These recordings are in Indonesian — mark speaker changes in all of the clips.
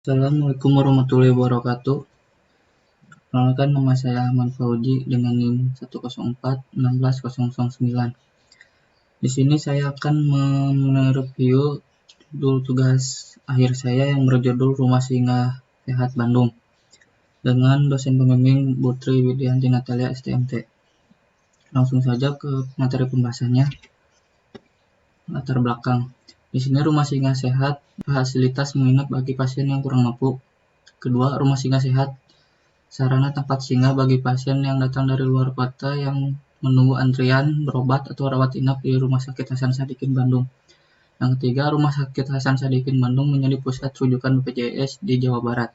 Speaker 1: Assalamualaikum warahmatullahi wabarakatuh. Perkenalkan, nama saya Ahmad Fauji dengan NIM 104161009. Di sini saya akan mereview judul tugas akhir saya yang berjudul Rumah Singgah Sehat Bandung dengan dosen pembimbing Putri Widianti Natalia STMT. Langsung saja ke materi pembahasannya. Latar belakang. Di sini rumah singgah sehat fasilitas menginap bagi pasien yang kurang mampu. Kedua, rumah singgah sehat sarana tempat singgah bagi pasien yang datang dari luar kota yang menunggu antrian berobat atau rawat inap di Rumah Sakit Hasan Sadikin Bandung. Yang ketiga, Rumah Sakit Hasan Sadikin Bandung menjadi pusat rujukan BPJS di Jawa Barat.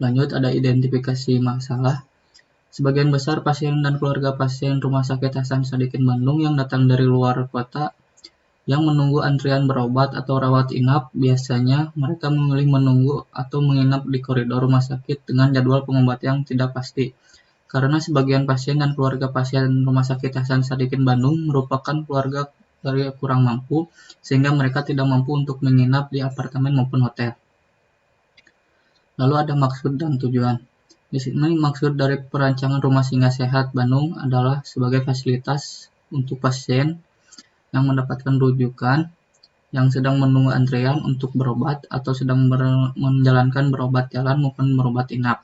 Speaker 1: Lanjut, ada identifikasi masalah. Sebagian besar pasien dan keluarga pasien Rumah Sakit Hasan Sadikin Bandung yang datang dari luar kota yang menunggu antrian berobat atau rawat inap, biasanya mereka memilih menunggu atau menginap di koridor rumah sakit dengan jadwal pengobatan yang tidak pasti. Karena sebagian pasien dan keluarga pasien Rumah Sakit Hasan Sadikin Bandung merupakan keluarga dari kurang mampu, sehingga mereka tidak mampu untuk menginap di apartemen maupun hotel. Lalu ada maksud dan tujuan. Di sini maksud dari perancangan Rumah Singgah Sehat Bandung adalah sebagai fasilitas untuk pasien yang mendapatkan rujukan, yang sedang menunggu antrian untuk berobat atau sedang menjalankan berobat jalan maupun berobat inap.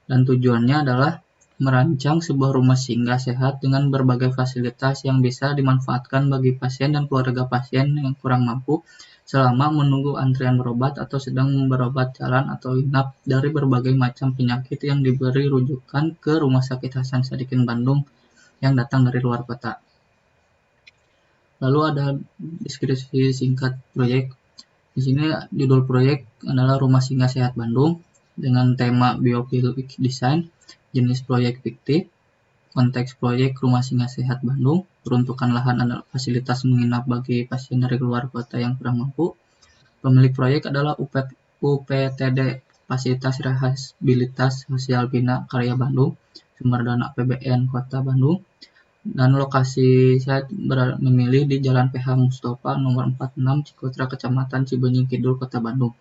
Speaker 1: Dan tujuannya adalah merancang sebuah rumah singgah sehat dengan berbagai fasilitas yang bisa dimanfaatkan bagi pasien dan keluarga pasien yang kurang mampu selama menunggu antrian berobat atau sedang berobat jalan atau inap dari berbagai macam penyakit yang diberi rujukan ke Rumah Sakit Hasan Sadikin Bandung yang datang dari luar kota. Lalu ada deskripsi singkat proyek. Di sini judul proyek adalah Rumah Singgah Sehat Bandung dengan tema Biophilic Design, jenis proyek fiktif, konteks proyek Rumah Singgah Sehat Bandung, peruntukan lahan adalah fasilitas menginap bagi pasien dari luar kota yang kurang mampu. Pemilik proyek adalah UPTD, Fasilitas Rehabilitas Sosial Bina Karya Bandung, sumber dana APBN Kota Bandung. Dan lokasi saya memilih di Jalan PH Mustafa nomor 46 Cikotra, Kecamatan Cibenying Kidul, Kota Bandung.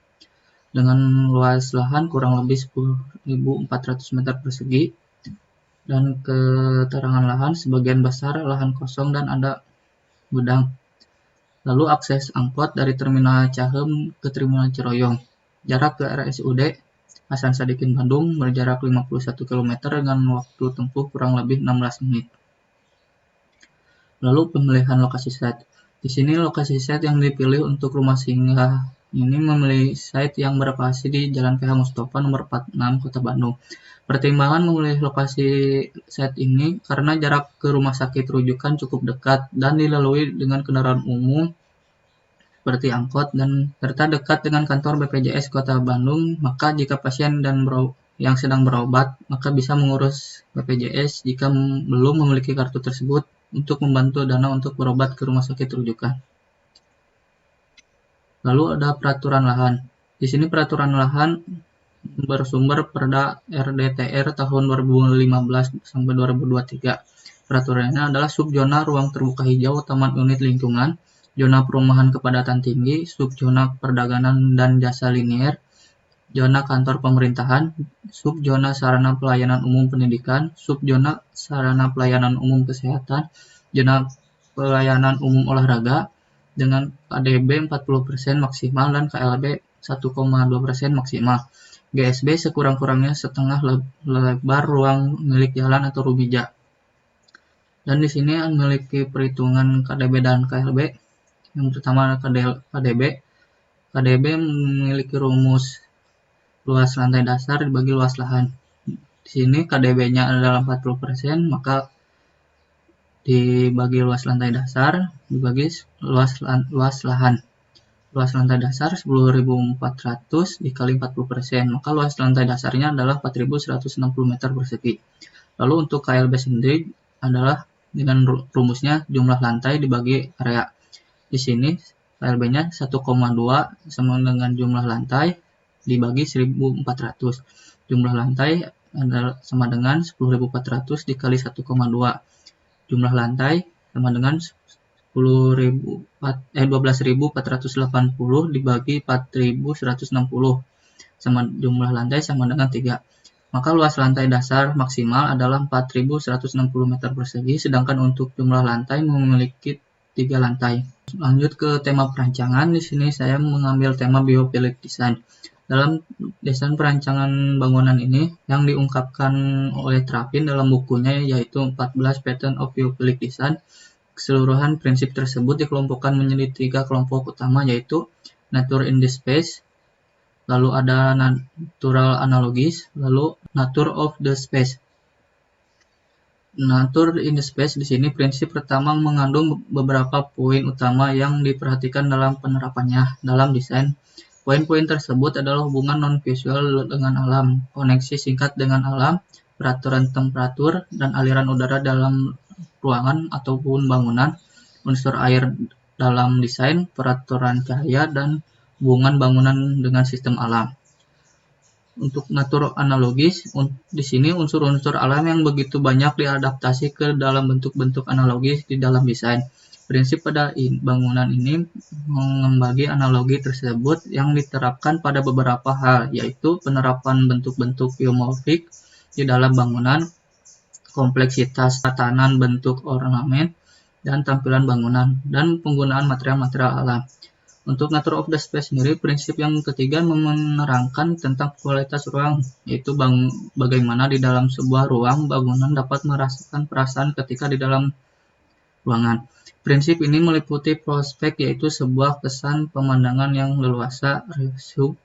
Speaker 1: Dengan luas lahan kurang lebih 10.400 meter persegi dan keterangan lahan sebagian besar lahan kosong dan ada gudang. Lalu akses angkot dari Terminal Cahem ke Terminal Ciroyong. Jarak ke RSUD Hasan Sadikin Bandung berjarak 51 km dengan waktu tempuh kurang lebih 16 menit. Lalu pemilihan lokasi site. Di sini lokasi site yang dipilih untuk rumah singgah ini memilih site yang berlokasi di Jalan PH Mustafa nomor 46 Kota Bandung. Pertimbangan memilih lokasi site ini karena jarak ke rumah sakit rujukan cukup dekat dan dilalui dengan kendaraan umum seperti angkot dan serta dekat dengan kantor BPJS Kota Bandung. Maka jika pasien dan yang sedang berobat, maka bisa mengurus BPJS jika belum memiliki kartu tersebut untuk membantu dana untuk berobat ke rumah sakit rujukan. Lalu ada peraturan lahan. Di sini peraturan lahan bersumber Perda RDTR tahun 2015 sampai 2023. Peraturannya adalah subzona ruang terbuka hijau taman unit lingkungan, zona perumahan kepadatan tinggi, subzona perdagangan dan jasa linier, zona kantor pemerintahan, subzona sarana pelayanan umum pendidikan, subzona sarana pelayanan umum kesehatan, zona pelayanan umum olahraga dengan KDB 40% maksimal dan KLB 1,2% maksimal. GSB sekurang-kurangnya setengah lebar ruang milik jalan atau rumija. Dan di sini memiliki perhitungan KDB dan KLB. Yang pertama KDB. KDB memiliki rumus luas lantai dasar dibagi luas lahan. Di sini KDB-nya adalah 40%, maka dibagi luas lantai dasar dibagi luas lahan. Luas lantai dasar 10.400 dikali 40%, maka luas lantai dasarnya adalah 4.160 meter persegi. Lalu untuk KLB sendiri adalah dengan rumusnya jumlah lantai dibagi area. Di sini KLB-nya 1,2 sama dengan jumlah lantai dibagi 1.400. Jumlah lantai adalah sama dengan 10.400 dikali 1,2. Jumlah lantai sama dengan 12.480 dibagi 4.160 sama jumlah lantai sama dengan 3. Maka luas lantai dasar maksimal adalah 4.160 meter persegi, sedangkan untuk jumlah lantai memiliki 3 lantai. Lanjut ke tema perancangan. Di sini saya mengambil tema biophilic design. Dalam desain perancangan bangunan ini yang diungkapkan oleh Trapin dalam bukunya yaitu 14 Pattern of Biophilic Design. Keseluruhan prinsip tersebut dikelompokkan menjadi 3 kelompok utama, yaitu nature in the space, lalu ada natural analogies, lalu nature of the space. Nature in the space di sini prinsip pertama mengandung beberapa poin utama yang diperhatikan dalam penerapannya dalam desain. Poin-poin tersebut adalah hubungan non-visual dengan alam, koneksi singkat dengan alam, peraturan temperatur dan aliran udara dalam ruangan ataupun bangunan, unsur air dalam desain, peraturan cahaya, dan hubungan bangunan dengan sistem alam. Untuk natur analogis, di sini unsur-unsur alam yang begitu banyak diadaptasi ke dalam bentuk-bentuk analogis di dalam desain. Prinsip pada bangunan ini mengembagi analogi tersebut yang diterapkan pada beberapa hal, yaitu penerapan bentuk-bentuk geomorfik di dalam bangunan, kompleksitas tatanan bentuk ornamen, dan tampilan bangunan, dan penggunaan material-material alam. Untuk nature of the space sendiri, prinsip yang ketiga menerangkan tentang kualitas ruang, yaitu bagaimana di dalam sebuah ruang bangunan dapat merasakan perasaan ketika di dalam ruangan. Prinsip ini meliputi prospek, yaitu sebuah kesan pemandangan yang leluasa, sub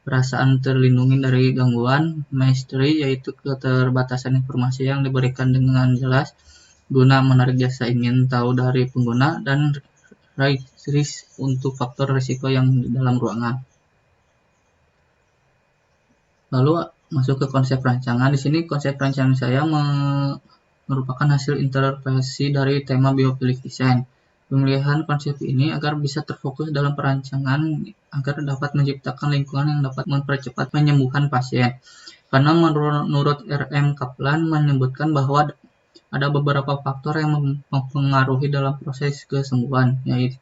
Speaker 1: perasaan terlindungi dari gangguan, mastery, yaitu keterbatasan informasi yang diberikan dengan jelas guna menarik jasa ingin tahu dari pengguna, dan risk untuk faktor risiko yang di dalam ruangan. Lalu masuk ke konsep rancangan. Di sini konsep rancangan saya merupakan hasil interpretasi dari tema biophilic design. Pemilihan konsep ini agar bisa terfokus dalam perancangan agar dapat menciptakan lingkungan yang dapat mempercepat penyembuhan pasien. Karena menurut R.M. Kaplan menyebutkan bahwa ada beberapa faktor yang mempengaruhi dalam proses kesembuhan, yaitu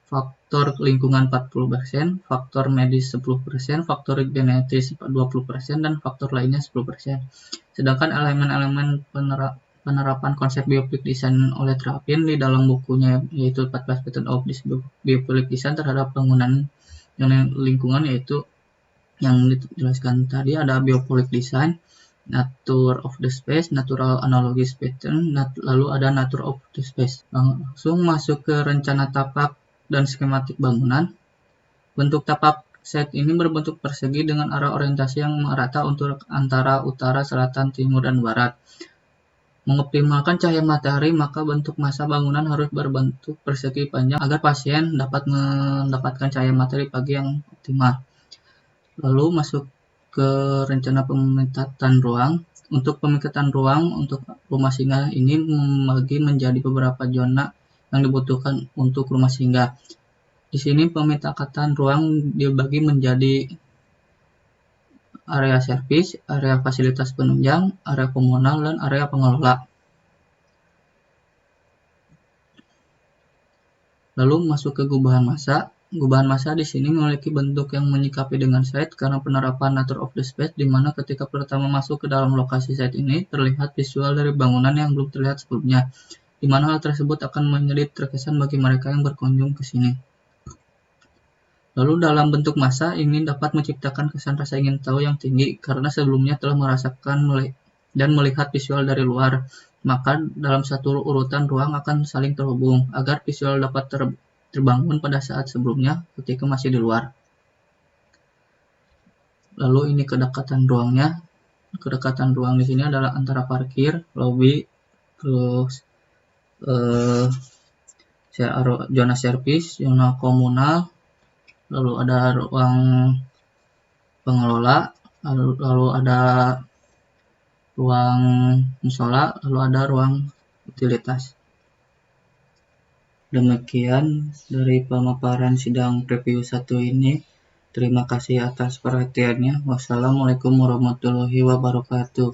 Speaker 1: faktor lingkungan 40%, faktor medis 10%, faktor genetis 20%, dan faktor lainnya 10%. Sedangkan elemen-elemen penerapan konsep biophilic design oleh Trapin di dalam bukunya yaitu 14 Pattern of Biophilic Design terhadap bangunan yang lingkungan, yaitu yang dijelaskan tadi ada biophilic design, nature of the space, natural analogies pattern, lalu ada nature of the space. Langsung masuk ke rencana tapak dan skematik bangunan. Bentuk tapak set ini berbentuk persegi dengan arah orientasi yang merata untuk antara utara, selatan, timur, dan barat. Mengoptimalkan cahaya matahari, maka bentuk massa bangunan harus berbentuk persegi panjang agar pasien dapat mendapatkan cahaya matahari pagi yang optimal. Lalu masuk ke rencana pemekatan ruang. Untuk pemekatan ruang untuk rumah singgah ini membagi menjadi beberapa zona yang dibutuhkan untuk rumah singgah. Di sini pemekatan ruang dibagi menjadi area servis, area fasilitas penunjang, area komunal, dan area pengelola. Lalu masuk ke gubahan massa. Gubahan massa di sini memiliki bentuk yang menyikapi dengan site karena penerapan nature of the space, di mana ketika pertama masuk ke dalam lokasi site ini terlihat visual dari bangunan yang belum terlihat sebelumnya, di mana hal tersebut akan menjadi terkesan bagi mereka yang berkunjung ke sini. Lalu dalam bentuk massa ini dapat menciptakan kesan rasa ingin tahu yang tinggi karena sebelumnya telah merasakan dan melihat visual dari luar. Maka dalam satu urutan ruang akan saling terhubung agar visual dapat terbangun pada saat sebelumnya ketika masih di luar. Lalu ini kedekatan ruangnya. Kedekatan ruang di sini adalah antara parkir, lobby, terus zona servis, zona komunal, lalu ada ruang pengelola, lalu ada ruang musola, lalu ada ruang utilitas. Demikian dari pemaparan sidang preview 1 ini. Terima kasih atas perhatiannya. Wassalamualaikum warahmatullahi wabarakatuh.